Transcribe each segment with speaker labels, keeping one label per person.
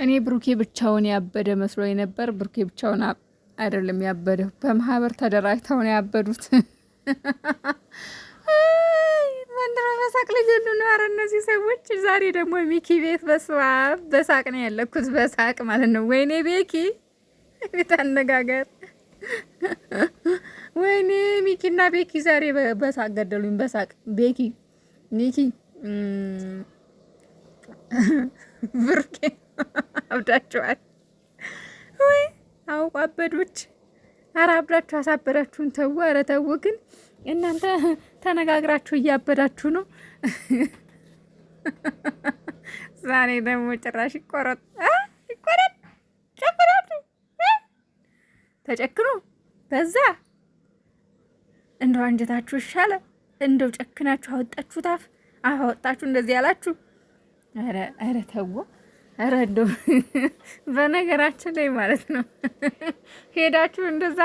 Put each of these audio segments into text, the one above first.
Speaker 1: እኔ ብሩኬ ብቻውን ያበደ መስሎኝ ነበር። ብሩኬ ብቻውን አይደለም ያበደው፣ በማህበር ተደራጅተው ነው ያበዱት። ወንድሮ በሳቅ ልጅሉ ነው። ኧረ እነዚህ ሰዎች ዛሬ ደግሞ ሚኪ ቤት በሳቅ ነው ያለኩት፣ በሳቅ ማለት ነው። ወይኔ ቤኪ ቤት አነጋገር፣ ወይኔ ሚኪና ቤኪ ዛሬ በሳቅ ገደሉኝ። በሳቅ ቤኪ ሚኪ ብሩኬ አብዳችኋል ወይ? አውቁ አበዶች። ኧረ አብዳችሁ አሳበዳችሁን። ተው፣ ኧረ ተው። ግን እናንተ ተነጋግራችሁ እያበዳችሁ ነው። ዛሬ ደግሞ ጭራሽ ይቆረጥ ጨምራችሁ ተጨክኖ በዛ እንደው አንጀታችሁ ይሻለ። እንደው ጨክናችሁ አወጣችሁት፣ አፍ አወጣችሁ እንደዚህ ያላችሁ። ኧረ ተው። ኧረ እንደው በነገራችን ላይ ማለት ነው ሄዳችሁ እንደዛ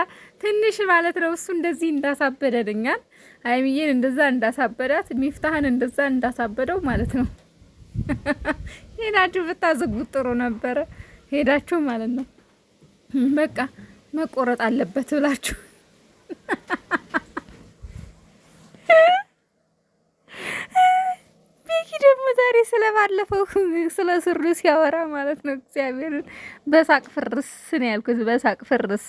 Speaker 1: ትንሽ ማለት ነው እሱ እንደዚህ እንዳሳበደልኛል፣ ሀይሚዬን እንደዛ እንዳሳበዳት፣ ሚፍታህን እንደዛ እንዳሳበደው ማለት ነው። ሄዳችሁ ብታዘጉት ጥሩ ነበረ። ሄዳችሁ ማለት ነው በቃ መቆረጥ አለበት ብላችሁ ዛሬ ስለባለፈው ስለ ስሩ ሲያወራ ማለት ነው እግዚአብሔርን በሳቅ ፍርስ ነው ያልኩት። በሳቅ ፍርስ።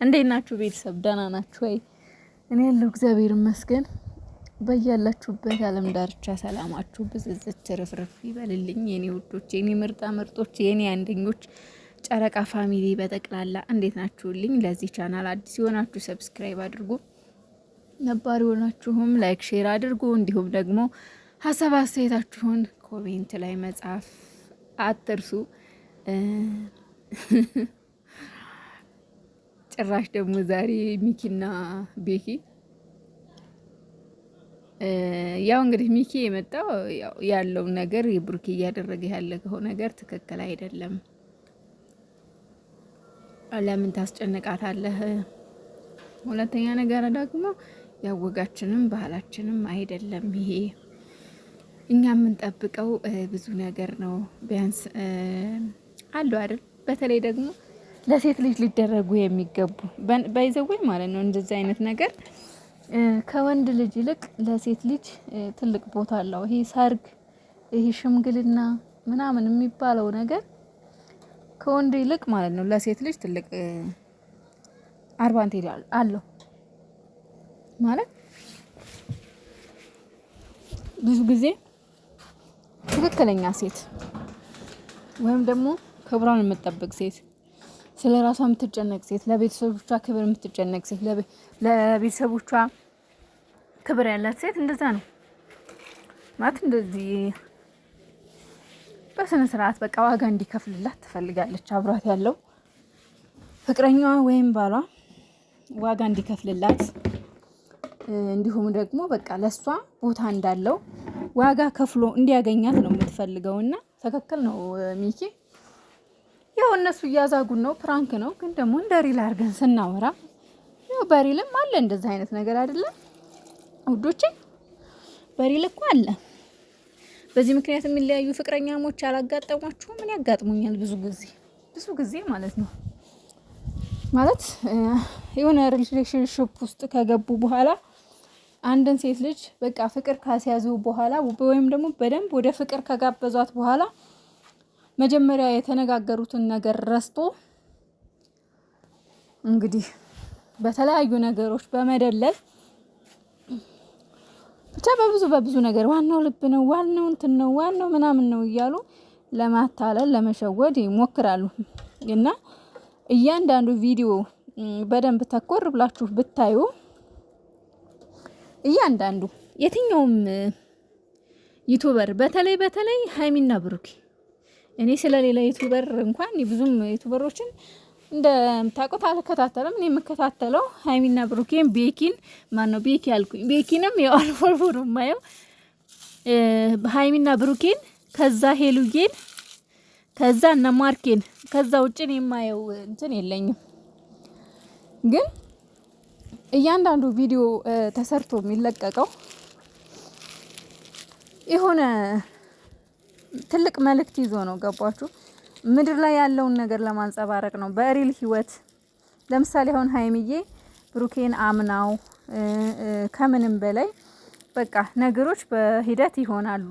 Speaker 1: እንዴት ናችሁ ቤተሰብ? ደህና ናችሁ ወይ? እኔ ያለው እግዚአብሔር ይመስገን። በያላችሁበት ዓለም ዳርቻ ሰላማችሁ ብዝዝት ትርፍርፍ ይበልልኝ የኔ ውዶች፣ የኔ ምርጣ ምርጦች፣ የኔ አንደኞች ጨረቃ ፋሚሊ በጠቅላላ እንዴት ናችሁልኝ? ለዚህ ቻናል አዲስ የሆናችሁ ሰብስክራይብ አድርጉ፣ ነባር የሆናችሁም ላይክ ሼር አድርጉ። እንዲሁም ደግሞ ሀሳብ አስተያየታችሁን ኮሜንት ላይ መጻፍ አትርሱ። ጭራሽ ደግሞ ዛሬ ሚኪና ቤኪ ያው እንግዲህ ሚኪ የመጣው ያለው ነገር የብሩኬ እያደረገ ያለው ነገር ትክክል አይደለም። ለምን ታስጨንቃታለህ? ሁለተኛ ነገር ደግሞ ያወጋችንም ባህላችንም አይደለም ይሄ። እኛ የምንጠብቀው ብዙ ነገር ነው። ቢያንስ አሉ አይደል? በተለይ ደግሞ ለሴት ልጅ ሊደረጉ የሚገቡ ባይዘወይ ማለት ነው እንደዚህ አይነት ነገር ከወንድ ልጅ ይልቅ ለሴት ልጅ ትልቅ ቦታ አለው። ይሄ ሰርግ፣ ይሄ ሽምግልና ምናምን የሚባለው ነገር ከወንድ ይልቅ ማለት ነው ለሴት ልጅ ትልቅ አድቫንቴጅ አለው ማለት ብዙ ጊዜ ትክክለኛ ሴት ወይም ደግሞ ክብሯን የምትጠብቅ ሴት፣ ስለ ራሷ የምትጨነቅ ሴት፣ ለቤተሰቦቿ ክብር የምትጨነቅ ሴት፣ ለቤተሰቦቿ ክብር ያላት ሴት እንደዛ ነው ማለት። እንደዚህ በስነ ስርዓት በቃ ዋጋ እንዲከፍልላት ትፈልጋለች። አብሯት ያለው ፍቅረኛዋ ወይም ባሏ ዋጋ እንዲከፍልላት፣ እንዲሁም ደግሞ በቃ ለሷ ቦታ እንዳለው ዋጋ ከፍሎ እንዲያገኛት ነው የምትፈልገውና ትክክል ነው ሚኪ። ያው እነሱ እያዛጉን ነው፣ ፕራንክ ነው። ግን ደግሞ እንደ ሪል አድርገን ስናወራ ያው በሪልም አለ እንደዛ አይነት ነገር አይደለም ውዶቼ? በሪል እኮ አለ። በዚህ ምክንያት የሚለያዩ ፍቅረኛሞች አላጋጠሟችሁም? ምን ያጋጥሙኛል ብዙ ጊዜ ማለት ነው። ማለት የሆነ ሪሌሽንሺፕ ውስጥ ከገቡ በኋላ አንድን ሴት ልጅ በቃ ፍቅር ካስያዙ በኋላ ወይም ደግሞ በደንብ ወደ ፍቅር ከጋበዟት በኋላ መጀመሪያ የተነጋገሩትን ነገር ረስቶ እንግዲህ በተለያዩ ነገሮች በመደለል ብቻ በብዙ ነገር ዋናው ልብ ነው፣ ዋናው እንትን ነው፣ ዋናው ምናምን ነው እያሉ ለማታለል ለመሸወድ ይሞክራሉ። እና እያንዳንዱ ቪዲዮ በደንብ ተኮር ብላችሁ ብታዩ እያንዳንዱ የትኛውም ዩቲዩበር በተለይ ሀይሚና ብሩኬ፣ እኔ ስለሌላ ዩቲዩበር እንኳን ብዙም ዩቲዩበሮችን እንደምታውቁት አልከታተለም። እኔ የምከታተለው ሀይሚና ብሩኬን፣ ቤኪን ቤኪ ያልኩኝ ቤኪንም ያው አልፎ አልፎ ነው የማየው። ሀይሚና ብሩኬን፣ ከዛ ሄሉዬን፣ ከዛ እነ ማርኬን፣ ከዛ ውጭ ነው የማየው እንትን የለኝም። ግን እያንዳንዱ ቪዲዮ ተሰርቶ የሚለቀቀው የሆነ ትልቅ መልእክት ይዞ ነው። ገባችሁ? ምድር ላይ ያለውን ነገር ለማንጸባረቅ ነው በሪል ህይወት። ለምሳሌ አሁን ሀይሚዬ ብሩኬን አምናው ከምንም በላይ በቃ ነገሮች በሂደት ይሆናሉ፣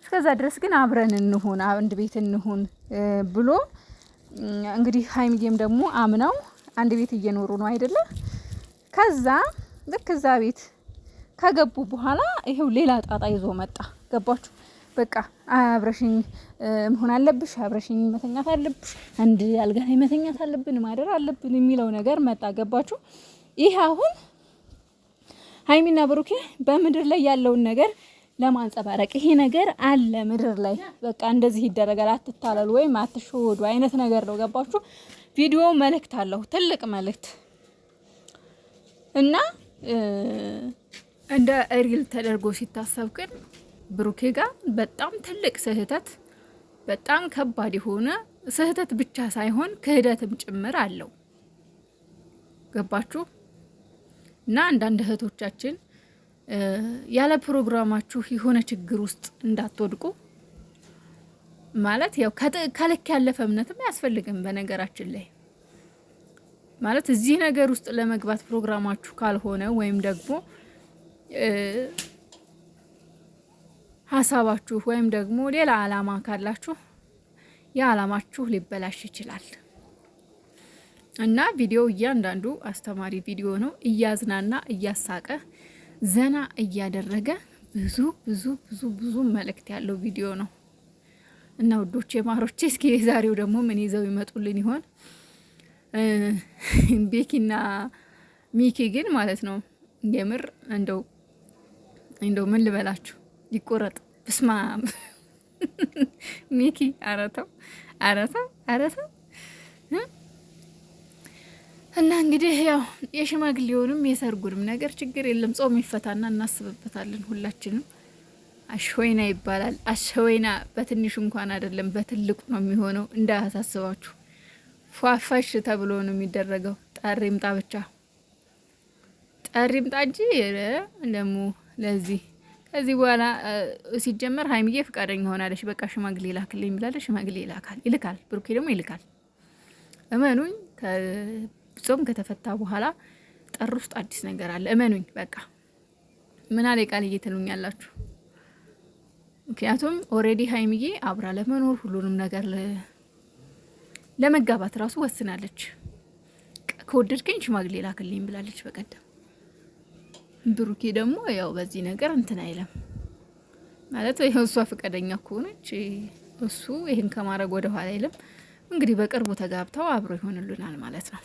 Speaker 1: እስከዛ ድረስ ግን አብረን እንሁን፣ አንድ ቤት እንሁን ብሎ እንግዲህ ሀይሚዬም ደግሞ አምናው አንድ ቤት እየኖሩ ነው አይደለ? ከዛ ልክ እዛ ቤት ከገቡ በኋላ ይሄው ሌላ ጣጣ ይዞ መጣ። ገባችሁ? በቃ አብረሽኝ መሆን አለብሽ፣ አብረሽኝ መተኛት አለብሽ፣ አንድ አልጋ ላይ መተኛት አለብን፣ ማደር አለብን የሚለው ነገር መጣ። ገባችሁ? ይሄ አሁን ሀይሚና ብሩኬ በምድር ላይ ያለውን ነገር ለማንጸባረቅ ይሄ ነገር አለ ምድር ላይ በቃ እንደዚህ ይደረጋል፣ አትታለሉ ወይም አትሸወዱ አይነት ነገር ነው። ገባችሁ? ቪዲዮ መልእክት አለው፣ ትልቅ መልእክት እና እንደ ሪል ተደርጎ ሲታሰብ ግን ብሩኬ ጋር በጣም ትልቅ ስህተት፣ በጣም ከባድ የሆነ ስህተት ብቻ ሳይሆን ክህደትም ጭምር አለው። ገባችሁ? እና አንዳንድ እህቶቻችን ያለ ፕሮግራማችሁ የሆነ ችግር ውስጥ እንዳትወድቁ ማለት ያው ከልክ ያለፈ እምነትም አያስፈልግም። በነገራችን ላይ ማለት እዚህ ነገር ውስጥ ለመግባት ፕሮግራማችሁ ካልሆነ ወይም ደግሞ ሀሳባችሁ ወይም ደግሞ ሌላ አላማ ካላችሁ ያ አላማችሁ ሊበላሽ ይችላል። እና ቪዲዮ እያንዳንዱ አስተማሪ ቪዲዮ ነው። እያዝናና እያሳቀ ዘና እያደረገ ብዙ ብዙ ብዙ ብዙ መልእክት ያለው ቪዲዮ ነው። እና ውዶቼ ማሮቼ እስኪ ዛሬው ደግሞ ምን ይዘው ይመጡልን ይሆን? ቤኪና ሚኪ ግን ማለት ነው የምር እንደው ምን ልበላችሁ ይቆረጥ ብስማ ሚኪ አረተው እና እንግዲህ ያው የሽማግሌውንም የሰርጉንም ነገር ችግር የለም፣ ጾም ይፈታና እናስብበታለን ሁላችንም። አሽወይና ይባላል። አሽወይና በትንሹ እንኳን አይደለም በትልቁ ነው የሚሆነው። እንዳያሳስባችሁ ፏፋሽ ተብሎ ነው የሚደረገው። ጠሪምጣ ብቻ ጠሪምጣ እንጂ ደግሞ ለዚህ ከዚህ በኋላ ሲጀመር ሀይሚዬ ፍቃደኛ ሆናለች። በቃ ሽማግሌ ላክልኝ ብላለች። ሽማግሌ ይልካል። ብሩኬ ደግሞ ይልካል። እመኑኝ ጾም ከተፈታ በኋላ ጥር ውስጥ አዲስ ነገር አለ። እመኑኝ በቃ ምን አለ ቃል እየተሉኝ ያላችሁ። ምክንያቱም ኦሬዲ ሀይሚዬ አብራ ለመኖር ሁሉንም ነገር ለመጋባት ራሱ ወስናለች። ከወደድከኝ ሽማግሌ ላክልኝ ብላለች በቀደም። ብሩኬ ደግሞ ያው በዚህ ነገር እንትን አይለም ማለት ይሄው እሷ ፈቃደኛ ከሆነች እሱ ይሄን ከማድረግ ወደ ኋላ አይልም። እንግዲህ በቅርቡ ተጋብተው አብሮ ይሆንልናል ማለት ነው።